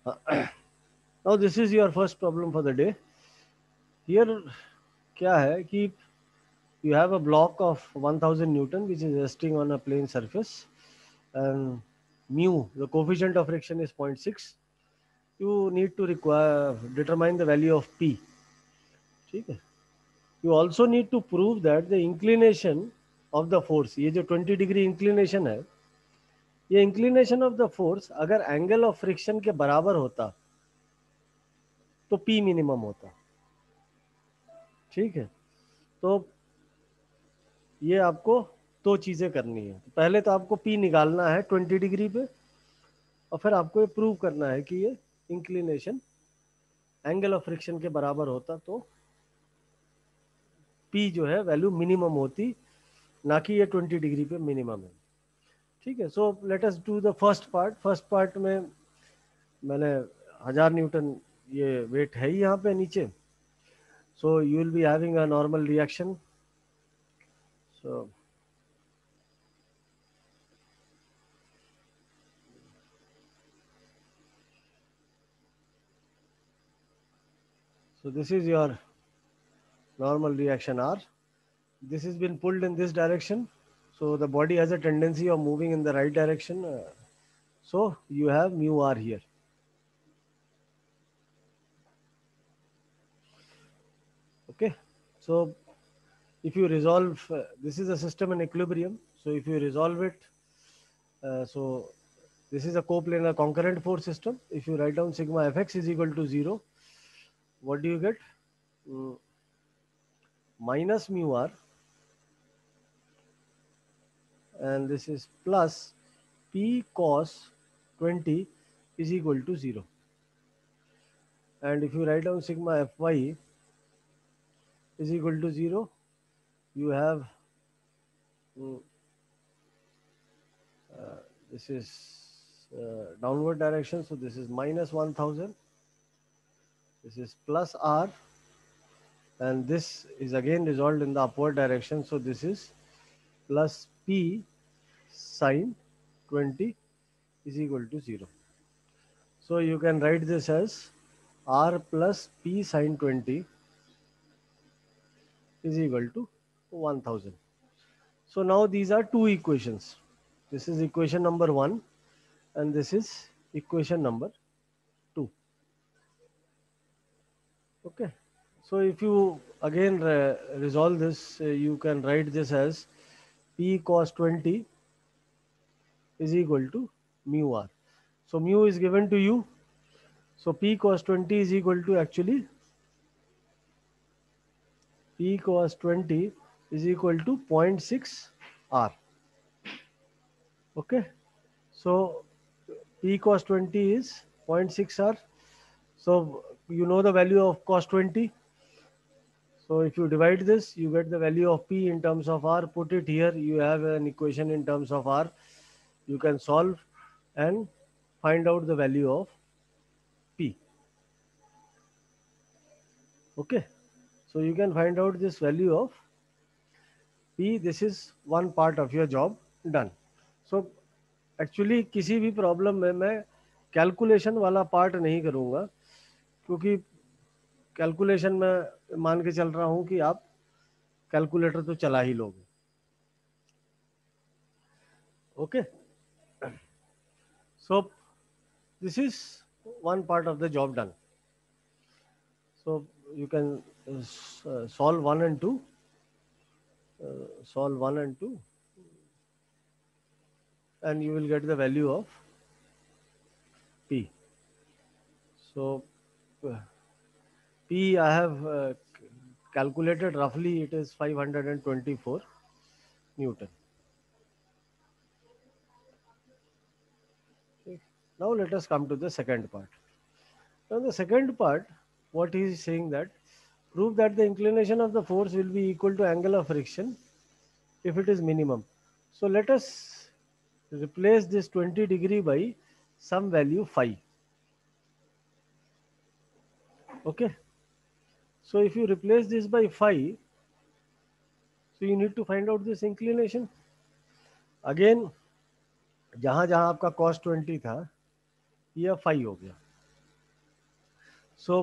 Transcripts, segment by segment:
Now this is your first problem for the day. Here क्या है कि you have a block of 1000 Newton which is resting on a plane surface, and mu, the coefficient of friction, is 0.6. You need to determine the value of P. ठीक है. You also need to prove that the inclination of the force, ये जो 20 degree inclination है, ये inclination of the force अगर angle of friction के बराबर होता तो पी मिनिमम होता. ठीक है. तो ये आपको दो चीजें करनी है. पहले तो आपको पी निकालना है 20 डिग्री पे, और फिर आपको ये प्रूव करना है कि ये इंक्लिनेशन एंगल ऑफ फ्रिक्शन के बराबर होता तो पी जो है वैल्यू मिनिमम होती, ना कि ये 20 डिग्री पे मिनिमम है. ठीक है. So let us do the first part. First part में मैंने 1000 न्यूटन ये वेट है ही यहाँ पे नीचे. So you will be having a normal reaction. So this is your normal reaction R. This has been pulled in this direction, so the body has a tendency of moving in the right direction. So you have mu R here. Okay. So if you resolve, this is a system in equilibrium. So if you resolve it, so this is a coplanar concurrent force system. If you write down sigma fx is equal to 0, what do you get? Minus mu R, and this is plus P cos 20 is equal to 0. And if you write down sigma Fy is equal to 0, you have this is downward direction, so this is minus 1000, this is plus R, and this is again resolved in the upward direction, so this is plus P sine 20 is equal to 0. So you can write this as R plus P sine 20 is equal to 1000. So now these are two equations. This is equation number 1 and this is equation number 2. Okay. So if you again resolve this, you can write this as P cos 20 is equal to mu R. So mu is given to you. So P cos 20 is equal to actually P cos 20 is equal to 0.6 R. Okay. So P cos 20 is 0.6 R. So you know the value of cos 20. So if you divide this, you get the value of P in terms of R. Put it here. You have an equation in terms of R. You can solve and find out the value of P. Okay. So you can find out this value of P. This is one part of your job done. So actually किसी भी problem में मैं calculation वाला part नहीं करूंगा, क्योंकि calculation में मान के चल रहा हूं कि आप कैलकुलेटर तो चला ही लोगे. Okay. So this is one part of the job done. So you can solve 1 and 2, solve 1 and 2, and you will get the value of P. So P I have calculated roughly, it is 524 Newton. Okay. Now let us come to the second part. Now the second part, what he is saying that prove that the inclination of the force will be equal to angle of friction if it is minimum. So let us replace this 20 degree by some value phi. Okay. So if you replace this by phi, so you need to find out this inclination. Again, जहां जहां आपका cos 20 था, ये phi हो गया. So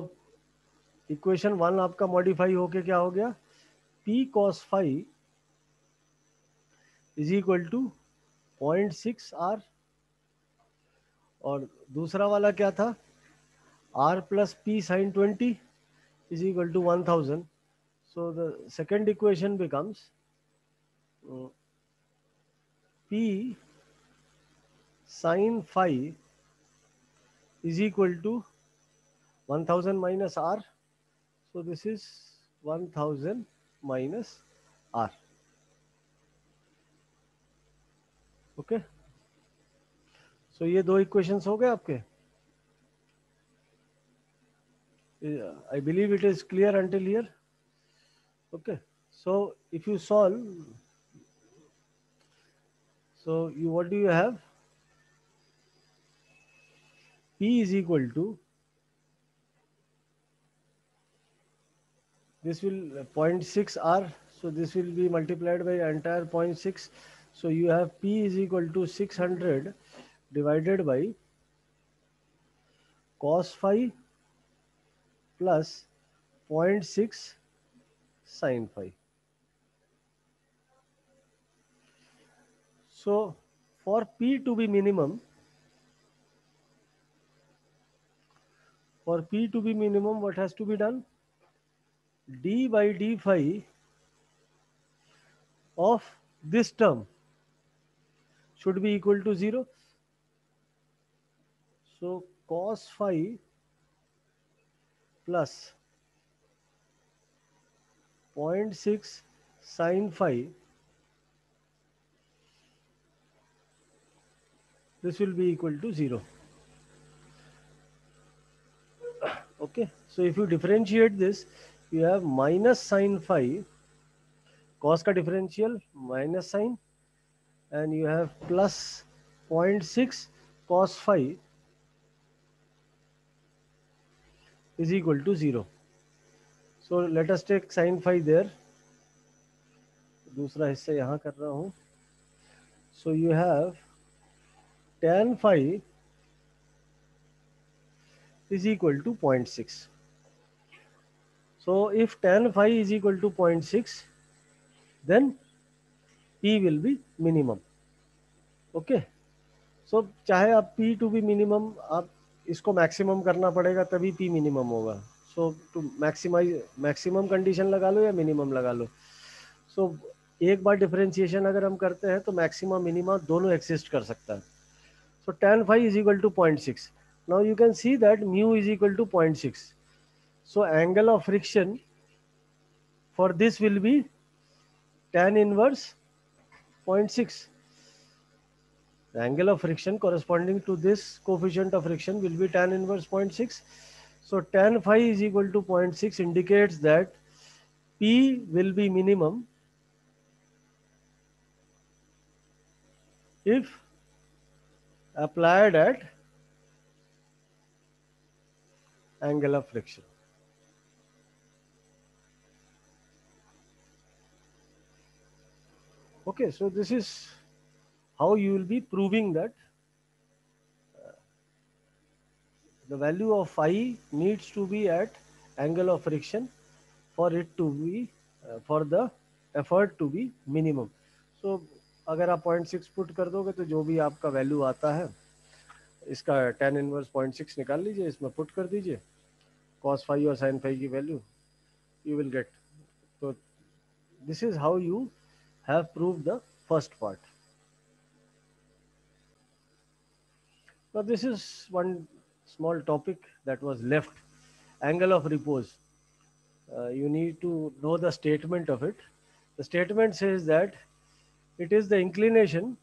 equation 1 आपका modify होके क्या हो गया, P cos phi is equal to 0.6 R, और दूसरा वाला क्या था, R plus P sin 20 is equal to 1000. So the second equation becomes P sin phi is equal to 1000 minus R. So this is 1000 minus R. Okay. So ये दो equations हो गए आपके. I believe it is clear until here. Okay. So if you solve, so you, what do you have? P is equal to, this will 0.6 R, so this will be multiplied by entire 0.6. So you have P is equal to 600 divided by cos phi plus 0.6 sin phi. So for P to be minimum, what has to be done? D by d phi of this term should be equal to 0. So cos phi plus 0.6 sin phi, this will be equal to 0. Okay, so if you differentiate this, you have minus sin phi, cos ka differential minus sin, and you have plus 0.6 cos phi is equal to 0. So let us take sin phi there. दूसरा हिस्सा यहाँ कर रहा हूँ. So you have tan phi is equal to 0.6. So if tan phi is equal to 0.6, then P will be minimum. Okay. So चाहे आप P to be minimum, आप इसको मैक्सिमम करना पड़ेगा तभी P मिनिमम होगा. सो टू मैक्सिमम कंडीशन लगा लो या मिनिमम लगा लो. सो एक बार डिफरेंशिएशन अगर हम करते हैं तो मैक्सिमा मिनिमा दोनों एक्सिस्ट कर सकता है. सो tan phi is equal to 0.6. Now you can see that mu is equal to 0.6. So angle of friction for this will be tan inverse 0.6. The angle of friction corresponding to this coefficient of friction will be tan inverse 0.6. So tan phi is equal to 0.6 indicates that P will be minimum if applied at angle of friction. Okay, so this is how you will be proving that the value of phi needs to be at angle of friction for it to be for the effort to be minimum. So अगर आप 0.6 put कर दोगे तो जो भी आपका value आता है इसका tan इनवर्स 0.6 निकाल लीजिए, इसमें पुट कर दीजिए cos phi और sin phi की value, you will get. So this is how you have proved the first part. Now this is one small topic that was left, angle of repose. You need to know the statement of it. The statement says that it is the inclination,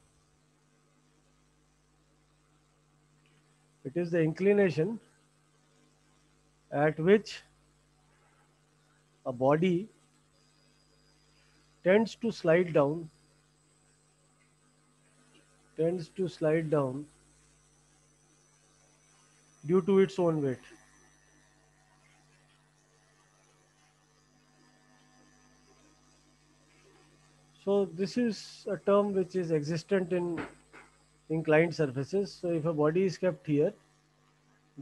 at which a body tends to slide down due to its own weight. So this is a term which is existent in inclined surfaces. So if a body is kept here,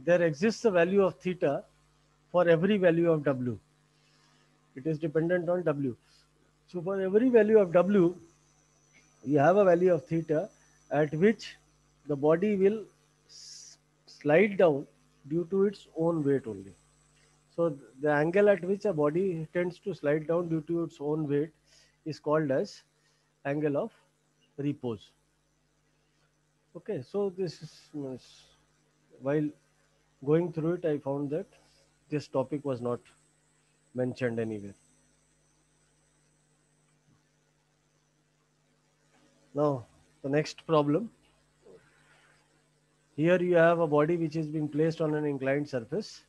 there exists a value of theta for every value of W. It is dependent on W. So for every value of W, you have a value of theta at which the body will slide down due to its own weight only. So the angle at which a body tends to slide down due to its own weight is called as angle of repose. Okay, so this is, while going through it, I found that this topic was not mentioned anywhere. Now, the next problem. Here you have a body which is being placed on an inclined surface.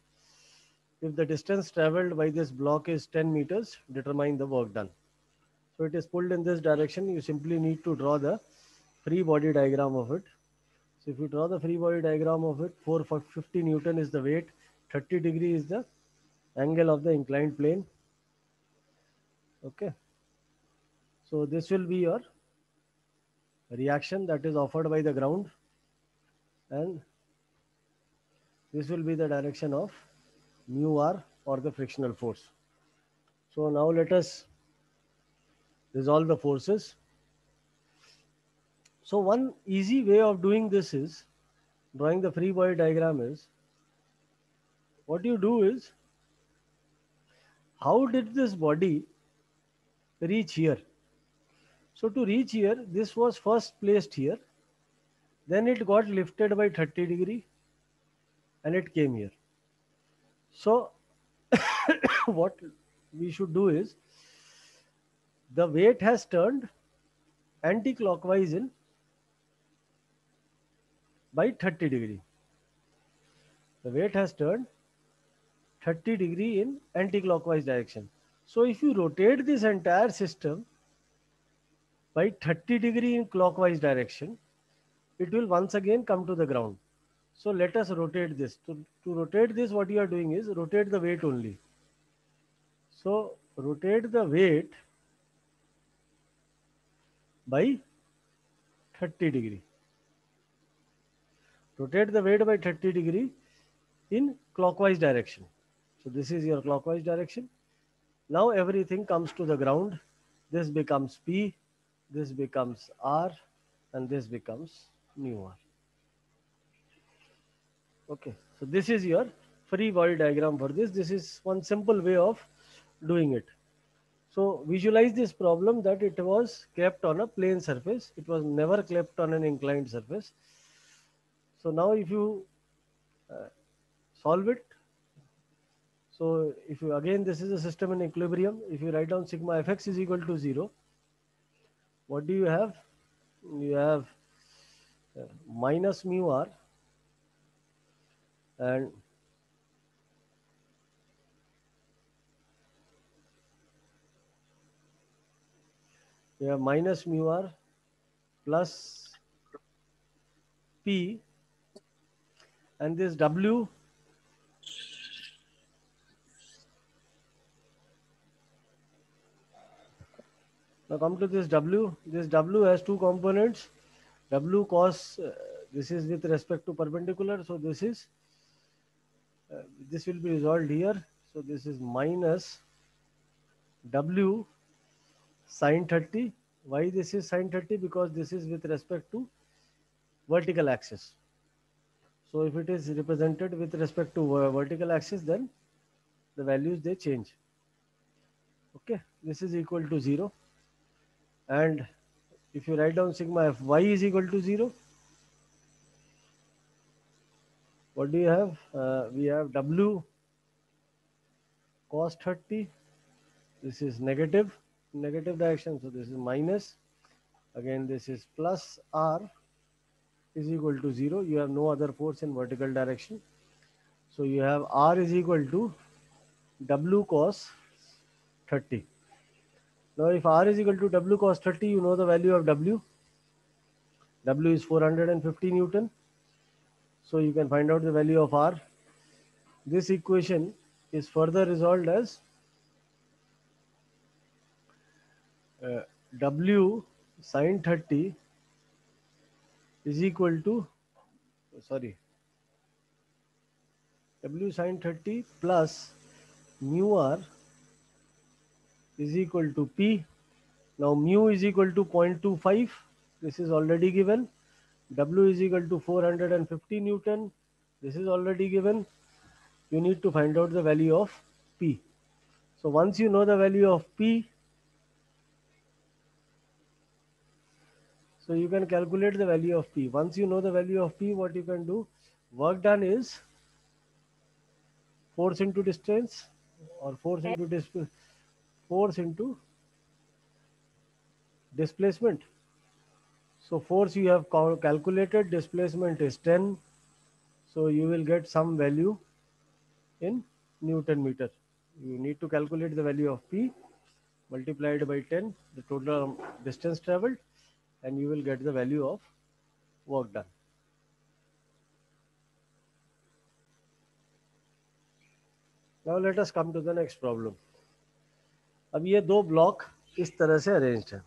If the distance traveled by this block is 10 meters, determine the work done. So it is pulled in this direction. You simply need to draw the free body diagram of it. So if you draw the free body diagram of it, 450 Newton is the weight, 30 degree is the angle of the inclined plane. Okay. So this will be your reaction that is offered by the ground, and this will be the direction of mu r, or the frictional force. So now let us resolve the forces. So one easy way of doing this is drawing the free body diagram is, what you do is, how did this body reach here? So to reach here, this was first placed here, then it got lifted by 30 degree and it came here. So what we should do is, the weight has turned anti-clockwise in by 30 degree. The weight has turned 30 degree in anti-clockwise direction. So if you rotate this entire system by 30 degree in clockwise direction, it will once again come to the ground. So let us rotate this. To rotate this, what you are doing is rotate the weight only. So rotate the weight by 30 degree. Rotate the weight by 30 degree in clockwise direction. So this is your clockwise direction. Now everything comes to the ground. This becomes P, this becomes R, and this becomes mu R. Okay, so this is your free body diagram for this. This is one simple way of doing it. So visualize this problem that it was kept on a plane surface. It was never kept on an inclined surface. So now if you solve it, so if you, again, this is a system in equilibrium. If you write down sigma fx is equal to 0, what do you have? You have minus mu r, and you have minus mu r plus p, and this w, now come to this w. This w has two components. W cos, this is with respect to perpendicular, so this is this will be resolved here. So this is minus w sine 30. Why this is sine 30? Because this is with respect to vertical axis. So if it is represented with respect to vertical axis, then the values they change. Okay, this is equal to 0. And if you write down sigma fy is equal to 0, what do you have? We have w cos 30. This is negative direction, so this is minus. Again, this is plus r is equal to 0. You have no other force in vertical direction. So you have r is equal to w cos 30. Now if r is equal to w cos 30, you know the value of w. W is 450 Newton. So you can find out the value of r. This equation is further resolved as w sine 30 is equal to, sorry, W sin 30 plus mu r is equal to P. Now mu is equal to 0.25. This is already given. W is equal to 450 Newton. This is already given. You need to find out the value of P. So once you know the value of P, so you can calculate the value of P. Once you know the value of P, what you can do, work done is force into distance or force into displacement. So force you have calculated, displacement is 10. So you will get some value in Newton meter. You need to calculate the value of P multiplied by 10, the total distance traveled, and you will get the value of work done. Now let us come to the next problem. अब ये दो block इस तरह से arranged है.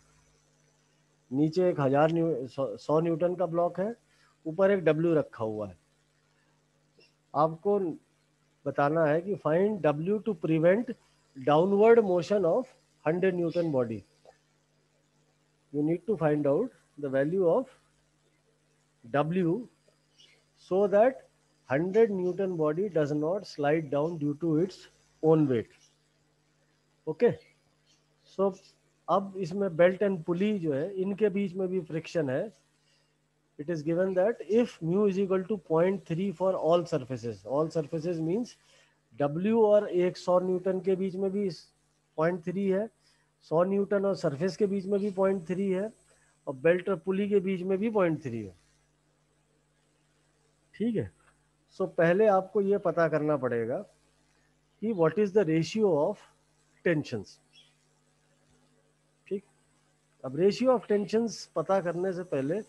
नीचे एक 100 Newton का ब्लॉक है, ऊपर एक W रखा हुआ है. आपको बताना है कि find W to prevent downward motion of 100 newton body. You need to find out the value of W so that 100 Newton body does not slide down due to its own weight. Okay. So अब इसमें belt and पुली जो है इनके बीच में भी friction है. It is given that if mu is equal to 0.3 for all surfaces means W और 100 Newton के बीच में भी 0.3 है, 100 न्यूटन और सरफेस के बीच में भी 0.3 है, और बेल्ट और पुली के बीच में भी 0.3 है. ठीक है. सो पहले आपको ये पता करना पड़ेगा कि what is the ratio of tensions. ठीक. अब रेशियो ऑफ टेंशंस पता करने से पहले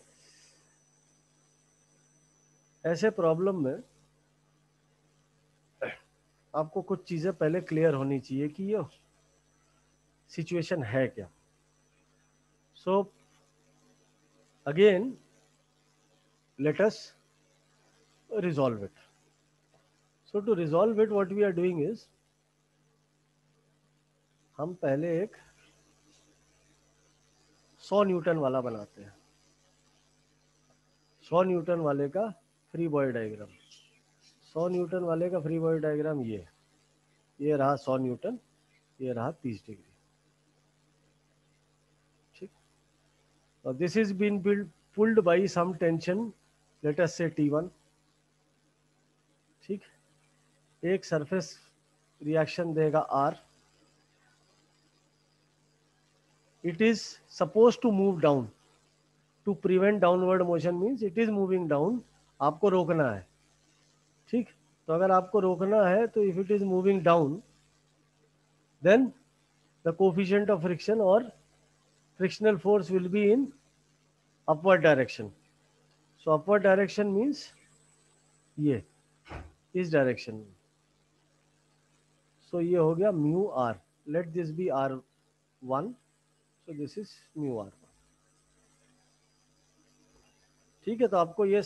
ऐसे प्रॉब्लम में आपको कुछ चीजें पहले क्लियर होनी चाहिए कि ये सिचुएशन है क्या. So again let us resolve it. So to resolve it, what we are doing is हम पहले एक 100 न्यूटन वाला बनाते हैं. 100 न्यूटन वाले का फ्री बॉडी डायग्राम. 100 न्यूटन वाले का फ्री बॉडी डायग्राम ये रहा 100 न्यूटन, ये रहा 30 डिग्री. ठीक. Now this is been pulled by some tension, let us say T1. ठीक. एक सरफेस रिएक्शन देगा R. It is supposed to move down. To prevent downward motion means it is moving down. आपको रोकना है. ठीक. तो अगर आपको रोकना है तो if it is moving down, then the coefficient of friction or frictional force will be in upward direction. So upward direction means ये इस डायरेक्शन में. सो ये हो गया mu R. Let this be R1. So this is mu R1. ठीक है. तो आपको ये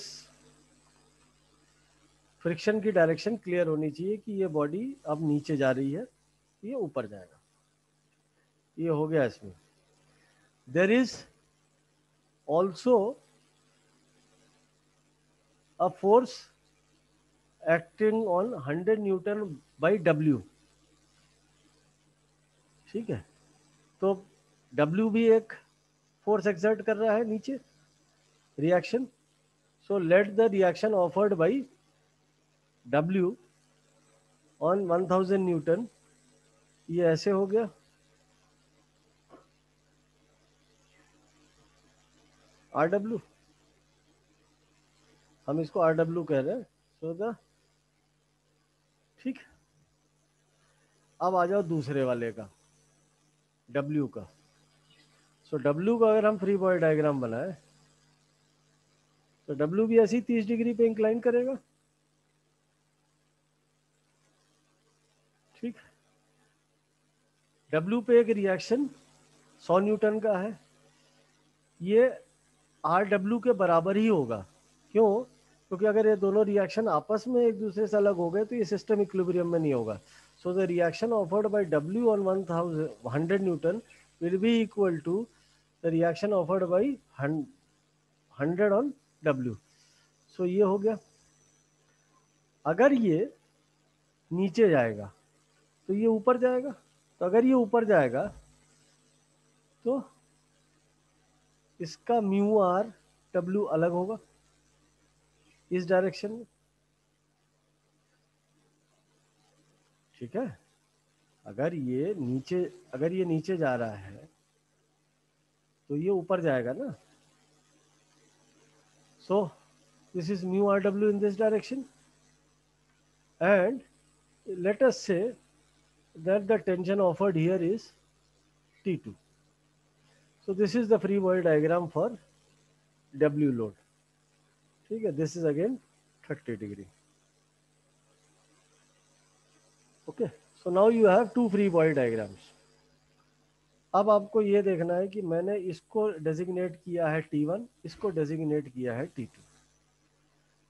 फ्रिक्शन की डायरेक्शन क्लियर होनी चाहिए कि ये बॉडी अब नीचे जा रही है, ये ऊपर जाएगा. ये हो गया इसमें. There is also a force acting on 100 newton by W. ठीक है. तो W भी एक फोर्स एक्सर्ट कर रहा है नीचे, reaction. So let the reaction offered by W on 1000 Newton, ये ऐसे हो गया. RW, हम इसको RW कह रहे हैं. सो द ठीक. अब आ जाओ दूसरे वाले का, W का. सो W का अगर हम फ्री बॉडी डायग्राम बनाए तो W भी ऐसी 30 डिग्री पे इंक्लाइन करेगा. ठीक. W पे एक रिएक्शन 100 न्यूटन का है, ये RW के बराबर ही होगा. क्यों? क्योंकि अगर ये दोनों रिएक्शन आपस में एक दूसरे से अलग हो गए तो ये सिस्टम इक्विलिब्रियम में नहीं होगा. So the reaction offered by W on 100 newton will be equal to the reaction offered by 100 on W. सो ये हो गया. अगर ये नीचे जाएगा तो ये ऊपर जाएगा. तो अगर ये ऊपर जाएगा तो इसका म्यू आर डब्ल्यू अलग होगा इस डायरेक्शन में. ठीक है. अगर ये नीचे जा रहा है तो ये ऊपर जाएगा ना. सो this is mu R W in this direction and let us say that the tension offered here is T2. So this is the free body diagram for W load. ठीक है. This is again 30 degree. Okay. So now you have two free body diagrams. अब आपको ये देखना है कि मैंने इसको डेजिग्नेट किया है T1, इसको डेजिग्नेट किया है T2.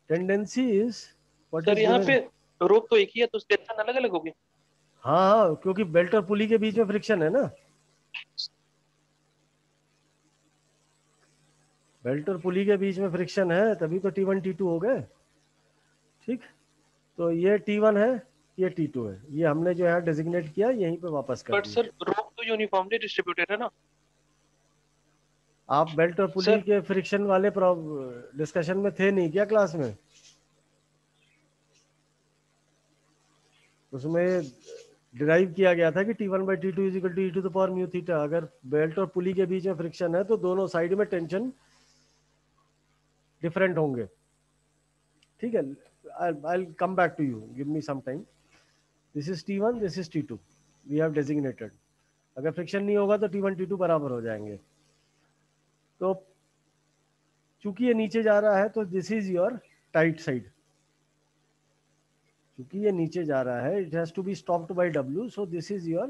Tendency is what is यहाँ पे रोप तो एक ही है तो टेंशन अलग अलग होगी. हाँ, क्योंकि बेल्ट और पुली के बीच में फ्रिक्शन है ना. बेल्ट और पुली के बीच में फ्रिक्शन है तभी तो T1 T2 हो गए. ठीक. तो ये T1 है, ये T2 है. ये हमने जो है डेजिग्नेट किया यहीं पे वापस कर दिया. बट सर रोप तो यूनिफॉर्मली डिस्ट्रीब्यूटेड है ना. आप बेल्ट और पुली के फ्रिक्शन वाले डिस्कशन में थे नहीं क्या क्लास में? उसमें डिराइव किया गया था कि T1 by T2 is equal to E to the power mu theta. अगर बेल्ट और पुली के बीच में फ्रिक्शन है तो दोनों साइड में टेंशन डिफरेंट होंगे. ठीक है. I'll come back to you. Give me some time. This is T1, this is T2. We have designated. अगर फ्रिक्शन नहीं होगा तो T1 T2 बराबर हो जाएंगे. तो चूंकि ये नीचे जा रहा है तो this is your tight side. क्योंकि ये नीचे जा रहा है, it has to be stopped by W, so this is your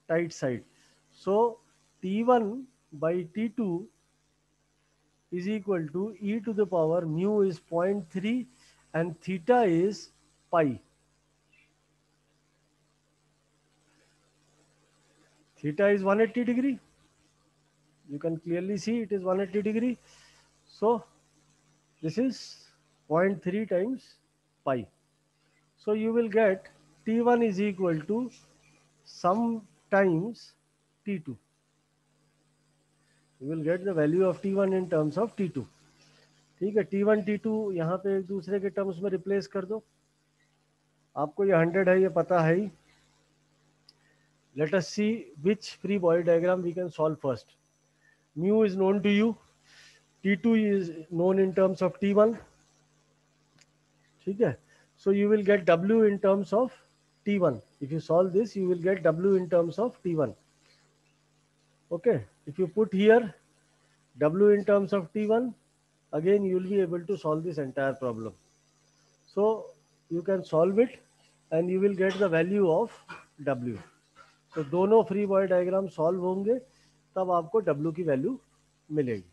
tight side. So T1 by T2 is equal to e to the power mu is 0.3 and theta is pi. Theta is 180 degree. You can clearly see it is 180 degree. So this is 0.3 times pi. So you will get T1 is equal to sum times T2. You will get the value of T1 in terms of T2. ठीक है. T1 T2 यहाँ पे एक दूसरे के terms में replace कर दो. आपको ये 100 है, ये पता है ही. Let us see which free body diagram we can solve first. Mu is known to you. T2 is known in terms of T1. ठीक है. So you will get W in terms of T1. If you solve this, you will get W in terms of T1. Okay. If you put here W in terms of T1, again you will be able to solve this entire problem. So you can solve it and you will get the value of W. So दोनों free body diagram solve होंगे तब आपको W की value मिलेगी.